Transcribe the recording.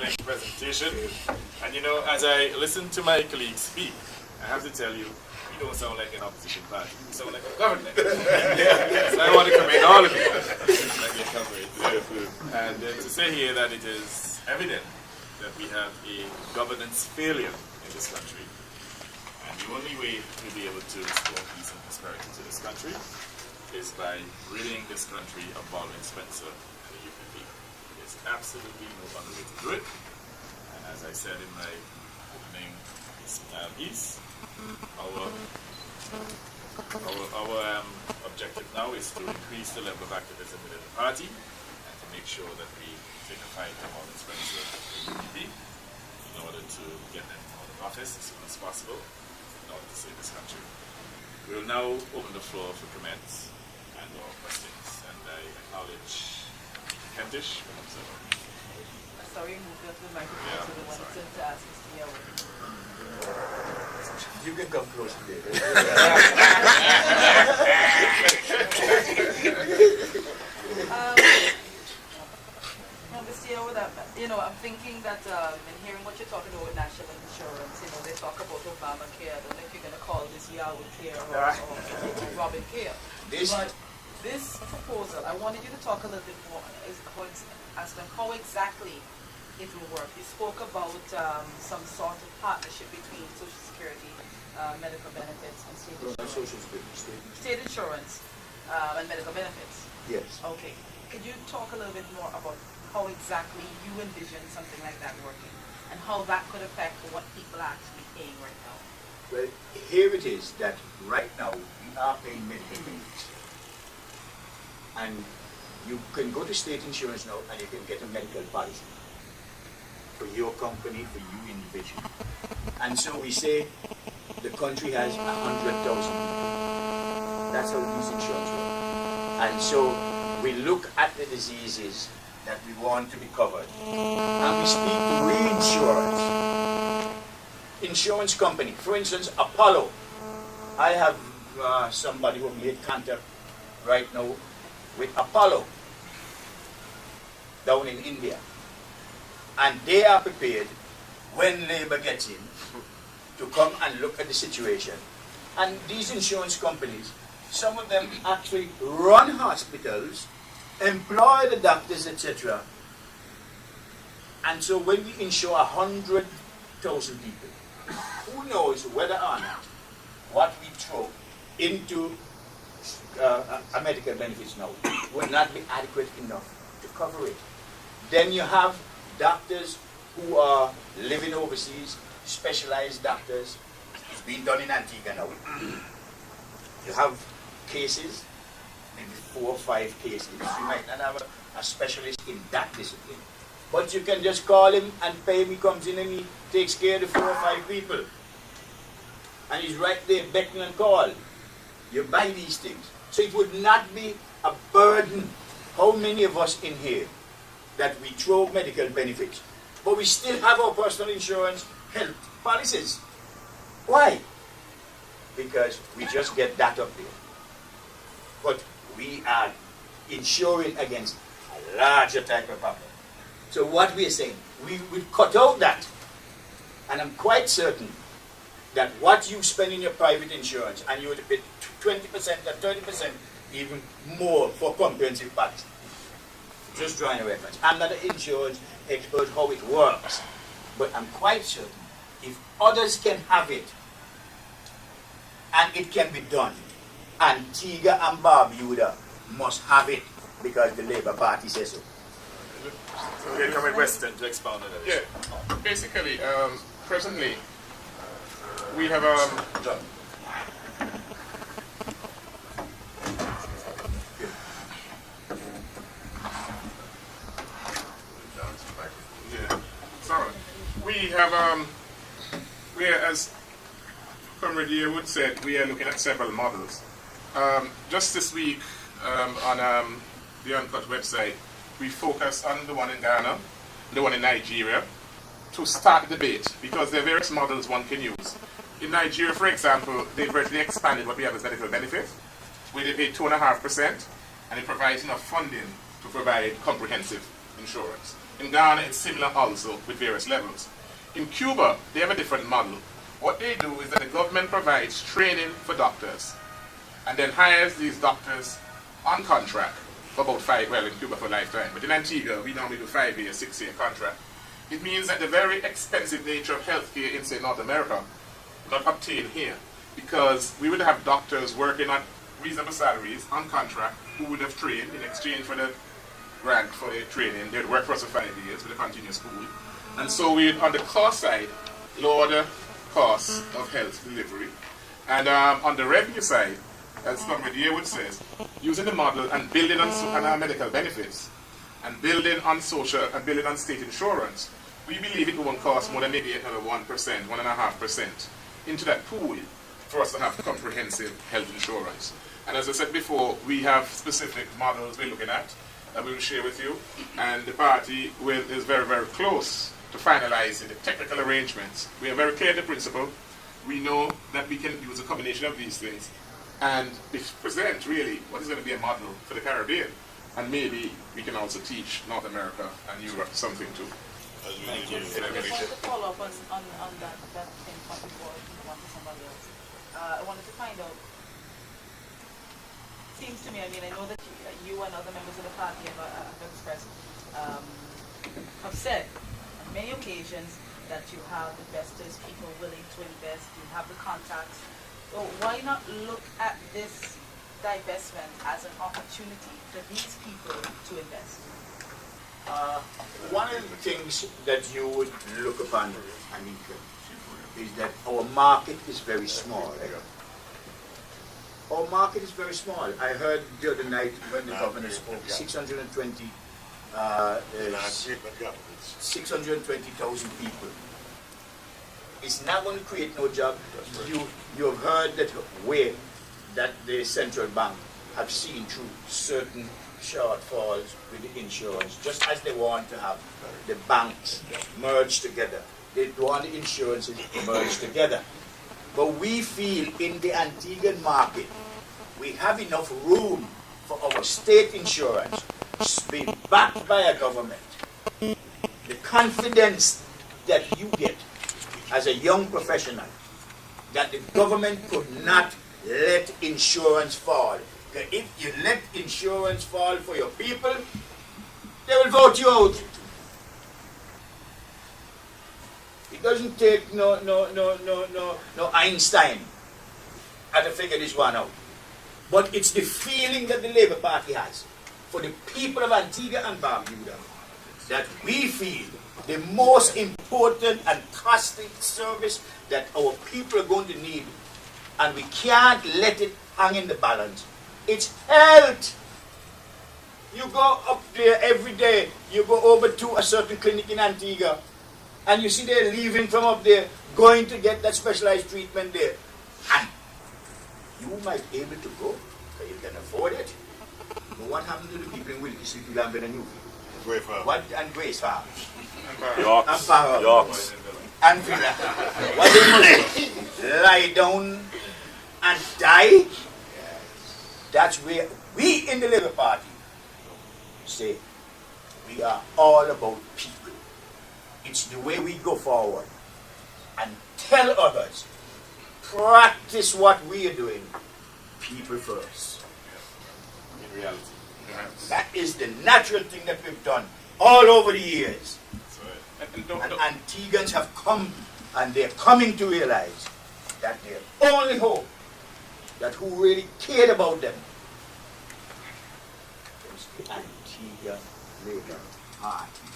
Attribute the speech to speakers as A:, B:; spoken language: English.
A: excellent presentation. And you know, as I listen to my colleagues speak, I have to tell you, you don't sound like an opposition party. You sound like a government. So I want to commend all of you like your coverage. And to say here that it is evident that we have a governance failure in this country. And the only way to be able to restore peace and prosperity to this country is by ridding this country of Baldwin Spencer and the UPP. There's absolutely no other way to do it. And as I said in my opening piece, our objective now is to increase the level of activism within the party and to make sure that we take a fight to Baldwin Spencer and the UPP in order to get them out of office as soon as possible in order to save this country. We will now open the floor for comments and or questions, and I acknowledge Kentish from Observer.
B: Sorry, move the microphone to the one that's to ask Mr. Yellow.
C: You can come close to me.
B: Mr. Yellow, you know, I'm thinking that in hearing what you're talking about with national insurance, you know, they talk about Obamacare. I don't know if you're going to call this Yahweh Care or Robin Care. But this proposal, I wanted you to talk a little bit more as to how exactly it will work. You spoke about some sort of partnership between Social Security, medical benefits, and state insurance. State insurance and medical benefits.
C: Yes.
B: Okay. Could you talk a little bit more about how exactly you envision something like that working, and how that could affect what people are actually paying right now?
C: Well, here it is that right now we are paying medical benefits. And you can go to state insurance now and you can get a medical policy for your company, for you individually. And so we say the country has 100,000 people. That's how these insurance work. And so we look at the diseases that we want to be covered. And we speak to reinsurance. Insurance company, for instance, Apollo. I have somebody who made contact right now with Apollo down in India. And they are prepared, when labor gets in, to come and look at the situation. And these insurance companies, some of them actually run hospitals, employ the doctors, etc. And so when we insure 100,000 people, who knows whether or not what we throw into medical benefits now will not be adequate enough to cover it. Then you have doctors who are living overseas, specialized doctors. It's been done in Antigua now. You have cases, maybe 4 or 5 cases. You might not have a specialist in that discipline. But you can just call him and pay him. He comes in and he takes care of the 4 or 5 people. And he's right there beckoning and call. You buy these things. So it would not be a burden. How many of us in here that we throw medical benefits, but we still have our personal insurance health policies? Why? Because we just get that up there. But we are insuring against a larger type of problem. So what we are saying, we would cut out that. And I'm quite certain that what you spend in your private insurance, and you would pay 20% or 30%, even more for comprehensive policy. Just drawing a reference. I'm not an insurance expert how it works, but I'm quite certain if others can have it, and it can be done, Antigua and Barbuda must have it because the Labour Party says so.
A: So we're coming Western to expound on that.
D: Yeah, basically, presently, we have
C: John.
D: We have we are, as Comrade Yearwood said, we are looking at several models. Just this week on the Uncut website, we focused on the one in Ghana, the one in Nigeria, to start the debate, because there are various models one can use. In Nigeria, for example, they virtually expanded what we have as medical benefit, where they pay 2.5%, and it provides enough funding to provide comprehensive insurance. In Ghana, it's similar also with various levels. In Cuba, they have a different model. What they do is that the government provides training for doctors and then hires these doctors on contract for about in Cuba for a lifetime. But in Antigua, we normally do 5-year, 6-year contract. It means that the very expensive nature of healthcare in, say, North America not obtained here, because we would have doctors working on reasonable salaries on contract who would have trained in exchange for the grant for their training. They'd work for us for 5 years with a continuous school. And so we, on the cost side, lower the cost of health delivery. And on the revenue side, as Comrade Yearwood says, using the model and building on our medical benefits, and building on social, and building on state insurance, we believe it won't cost more than maybe another 1%, 1.5% into that pool for us to have comprehensive health insurance. And as I said before, we have specific models we're looking at that we will share with you, and the party is very, very close to finalizing the technical arrangements. We are very clear in the principle. We know that we can use a combination of these things and present really what is going to be a model for the Caribbean. And maybe we can also teach North America and Europe something too.
B: Thank you. I wanted to follow up on that same point before I move on to somebody else. I wanted to find out, seems to me, I mean, I know that you and other members of the party have expressed, have said on many occasions that you have investors, people willing to invest, you have the contacts. So why not look at this divestment as an opportunity for these people to invest?
C: One of the things that you would look upon, Anika, is that our market is very small. Our market is very small. I heard the other night when the governor spoke, 620,000 people. It's not going to create no job. You have heard that the central bank have seen through certain shortfalls with the insurance, just as they want to have the banks merged together. They want the insurances merged together. But we feel in the Antiguan market, we have enough room for our state insurance to be backed by a government. The confidence that you get as a young professional, that the government could not let insurance fall. If you let insurance fall for your people, they will vote you out. It doesn't take no Einstein to figure this one out. But it's the feeling that the Labour Party has for the people of Antigua and Barbuda that we feel the most important and costly service that our people are going to need, and we can't let it hang in the balance. It's health. You go up there every day, you go over to a certain clinic in Antigua, and you see they're leaving from up there, going to get that specialized treatment there. And you might be able to go, because you can afford it. But what happened to the people in Wilkie City, Lambert and Newfield? What, and Grace Farm?
E: Yorks.
C: And Farrell.
E: Yorks.
C: And Villa. What they must lie down and die? That's where we in the Labour Party say we are all about people. It's the way we go forward and tell others, practice what we are doing, people first.
A: In reality.
C: That is the natural thing that we've done all over the years. And Antiguans have come, and they're coming to realize that their only hope, that who really cared about them, was the Antigua Labour Party.